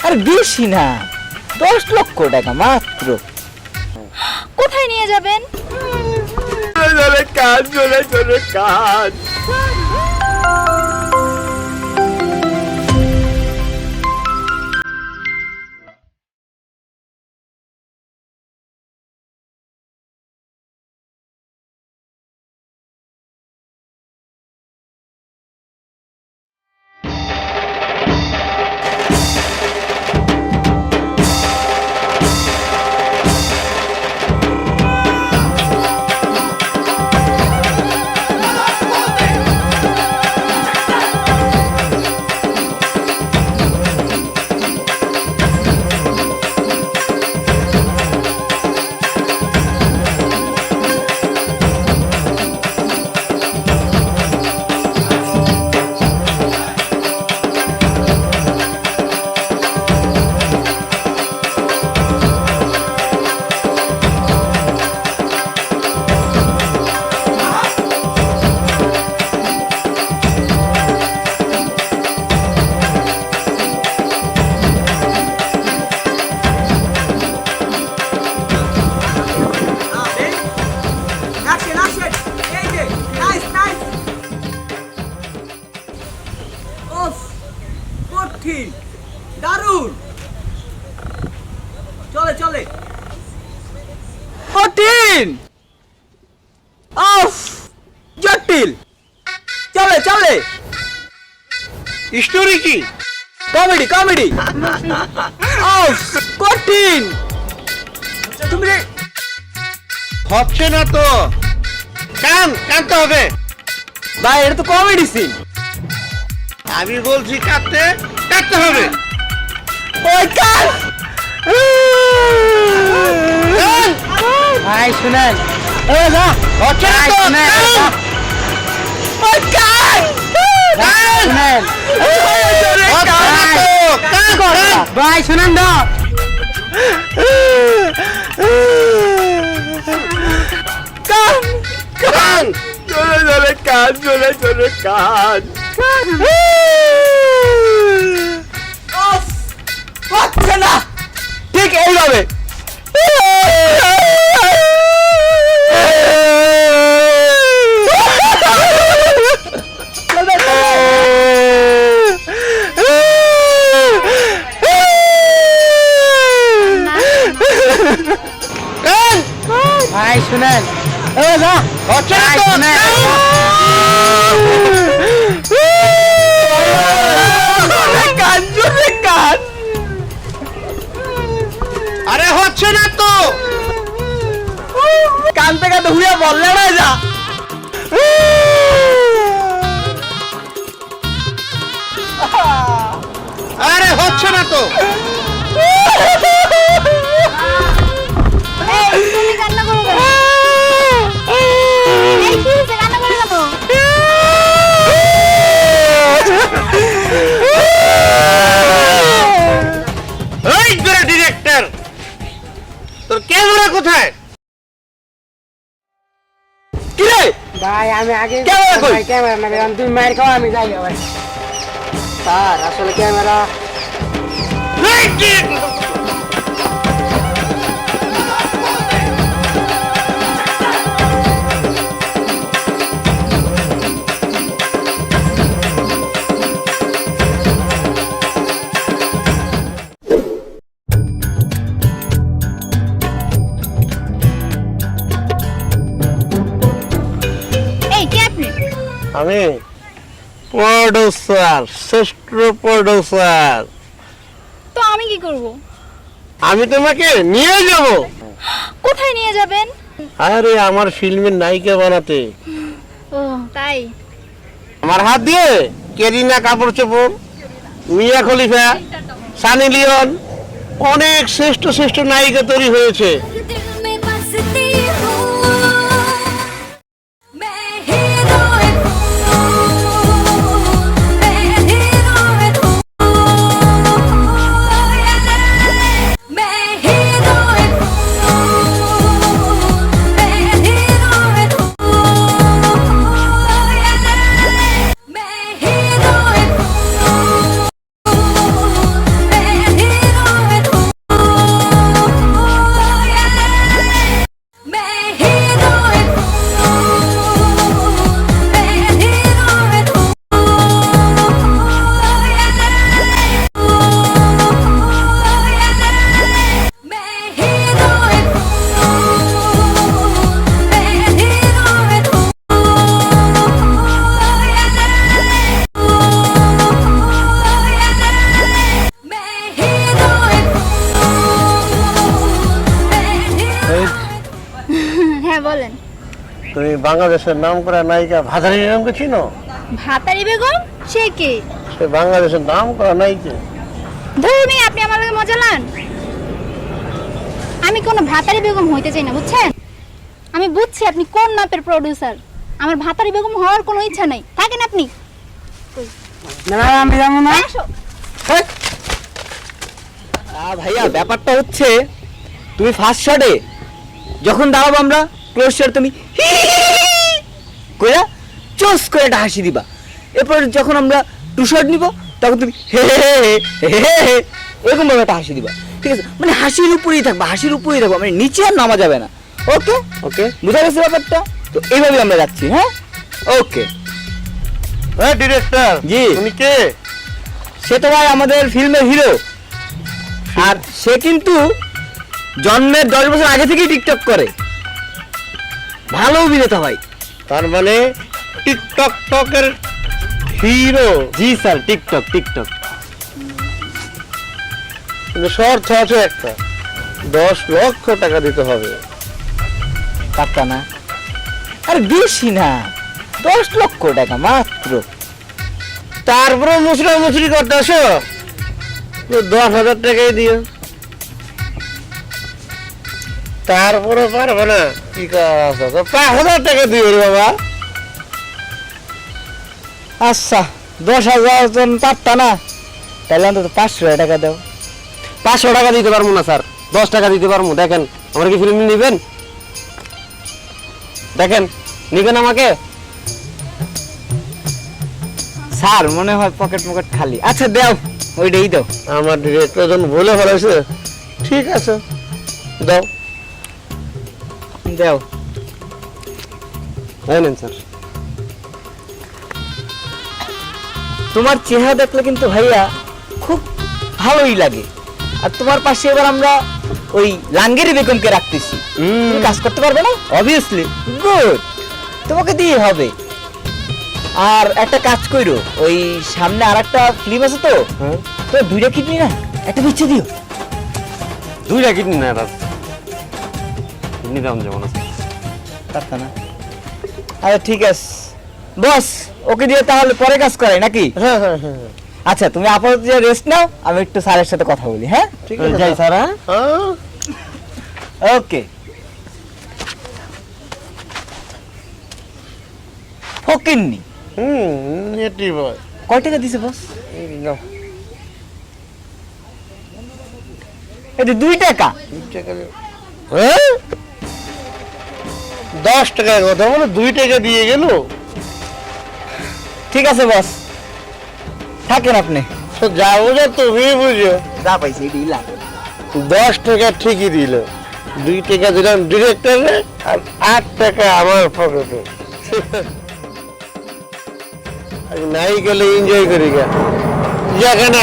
আর বেশি না, 10 লক্ষ টাকা মাত্র। কোথায় নিয়ে যাবেন? কাজ কাজ। দারুণ, চলে চলে। কঠিন, অফ, জটিল, চলে চলে। স্টোরি কি? Comedy comedy. অফ, কঠিন। তুমি হচ্ছে না তো, কানতে হবে ভাই, এটা তো কমেডি সিন। আমি বলছি কাটতে হবে। ওই কান ভাই, শুনেন, হচ্ছে না তো, ওই কান শুনেন ভাই, শুনেন না। কান কান কান হচ্ছে না, ঠিক এইভাবে। ভাই শুনেন, হচ্ছে না তো, কান। আরে হচ্ছে না তো, কানতে কানতে হুইয়া বললে না যা। আরে হচ্ছে না তো। তুমি কান্না করো কেন? এই কি হয়েছে, কান্না করো কেন? এই তোরা ডিরেক্টর, তোর ক্যামেরা কোথায়? কি রে ভাই আমি আগে ক্যামেরা কই? ভাই ক্যামেরা না ভাই, তুমি মার খাও, আমি যাই ভাই। স্যার আসলে ক্যামেরা এই কি? এই কে আপনি? আমি প্রোডিউসার, শ্রেষ্ঠ প্রোডিউসার। তো আমি কি করব? আমি তোমাকে নিয়ে যাব। কোথায় নিয়ে যাবেন? আরে আমার ফিল্মের নায়িকা বানাতে। ও তাই। আমার হাত দিয়ে কেরিনা কাপুর চোপড়, মিয়া খলিফা, সানি লিওন, অনেক শ্রেষ্ঠ শ্রেষ্ঠ নায়িকা তৈরি হয়েছে। বলেন। তুমি বাংলাদেশের নাম করা নায়িকা ভাতারি বেগমকে চিনো? ভাতারি বেগম? সে কে? সে বাংলাদেশের নাম করা নায়িকা। ধর্মী, আপনি আমার লগে মজা লান। আমি কোনো ভাতারি বেগম হইতে চাই না, বুঝছেন? আমি বুঝছি আপনি কোন নাপের প্রোডিউসার। আমার ভাতারি বেগম হওয়ার কোনো ইচ্ছা নাই। থাকেন আপনি। না না, আমি যাবো না। আসো। ভাইয়া ব্যাপারটা হচ্ছে তুমি ফার্স্ট শটে যখন দাঁড়াবো আমরা ক্লোজ শট তুমি কইরা চোস করে একটা হাসি দিবা। এরপর যখন আমরা টু শট নিব তখন তুমি হে এরকম ভাবে একটা হাসি দিবা, ঠিক আছে? মানে হাসির উপরেই থাকবা, হাসির উপরেই থাকবা, মানে নিচে আর নামা যাবে না। ওকে ওকে, বুঝা গেছে ব্যাপারটা? তো এইভাবে আমরা যাচ্ছি। হ্যাঁ, ওকে। হ্যাঁ ডিরেক্টর জি। তুমি কে? সে তো ভাই আমাদের ফিল্মের হিরো, আর সে কিন্তু জন্মের 10 বছর আগে থেকেই টিকটক করে। ভালো অভিনেতা ভাই। তার মানে টিকটক টকের হিরো। জি স্যার, টিকটক। কিন্তু শর্ত আছে একটা, 10 লক্ষ টাকা দিতে হবে। টাকা না, আরে বেশি না, 10 লক্ষ টাকা মাত্র। তারপরে মুচড়ি করতে আসো, 10,000 টাকাই দিও। তারপরে পারবে না কি করা, 5,000 টাকা দিও রে বাবা। আচ্ছা, 10,000 জন পারতা না, তাহলে অন্তত 500 টাকা দাও। 500 টাকা দিতে পারবো না স্যার, 10 টাকা দিতে পারবো। দেখেন আমার কি ফিল্ম নিবেন? দেখেন নিবেন আমাকে? স্যার মনে হয় পকেট খালি। আচ্ছা দাও, ওইটাই দাও। আমার ডিরেক্টর যখন ভুলে ফেলেছে, ঠিক আছে দাও। দাও। হ্যাঁ নেন স্যার। তোমার চেহারা দেখলে কিন্তু ভাইয়া খুব ভালোই লাগে। আর তোমার পাশে এবার আমরা ওই লাঙ্গেরি বেগমকে রাখতেছি। তুমি কাজ করতে পারবে না? অবভিয়াসলি। গুড, তোমাকে দিয়ে হবে। আর একটা কাজ কইরো, ওই সামনে আরেকটা ফিল্ম আছে তো, তো 2টা কিডনি না, একটা বিচ্ছে দিও। 2টা কিডনি না, কিডনি দাম যেমন আছে। পারতা না? আচ্ছা ঠিক আছে বস, ওকে দিয়ে তাহলে পরে কাজ করাই নাকি? হ্যাঁ, আচ্ছা তুমি আপাতত রেস্ট নাও, আমি একটু স্যারের সাথে কথা বলি। হ্যাঁ ঠিক আছে যাই স্যার। হ্যাঁ, হ্যাঁ। ওকে। ফকিন্নি এটি বয়। কয় টাকা দিছে বস? এটা 2 টাকা। হ্যাঁ, 10 টাকার কথা বলে 2 টাকা দিয়ে গেল। ঠিক আছে বস, থাকেন আপনি। তো যাবো যা তুমি বুঝো। যা পাইছি এটাই লাগে। 10 টাকা ঠিকই দিল, 2 টাকা দিলাম ডিরেক্টরে, আর 8 টাকা আমার পকেটে। নাই গেলে এনজয় করি গা, যাকে না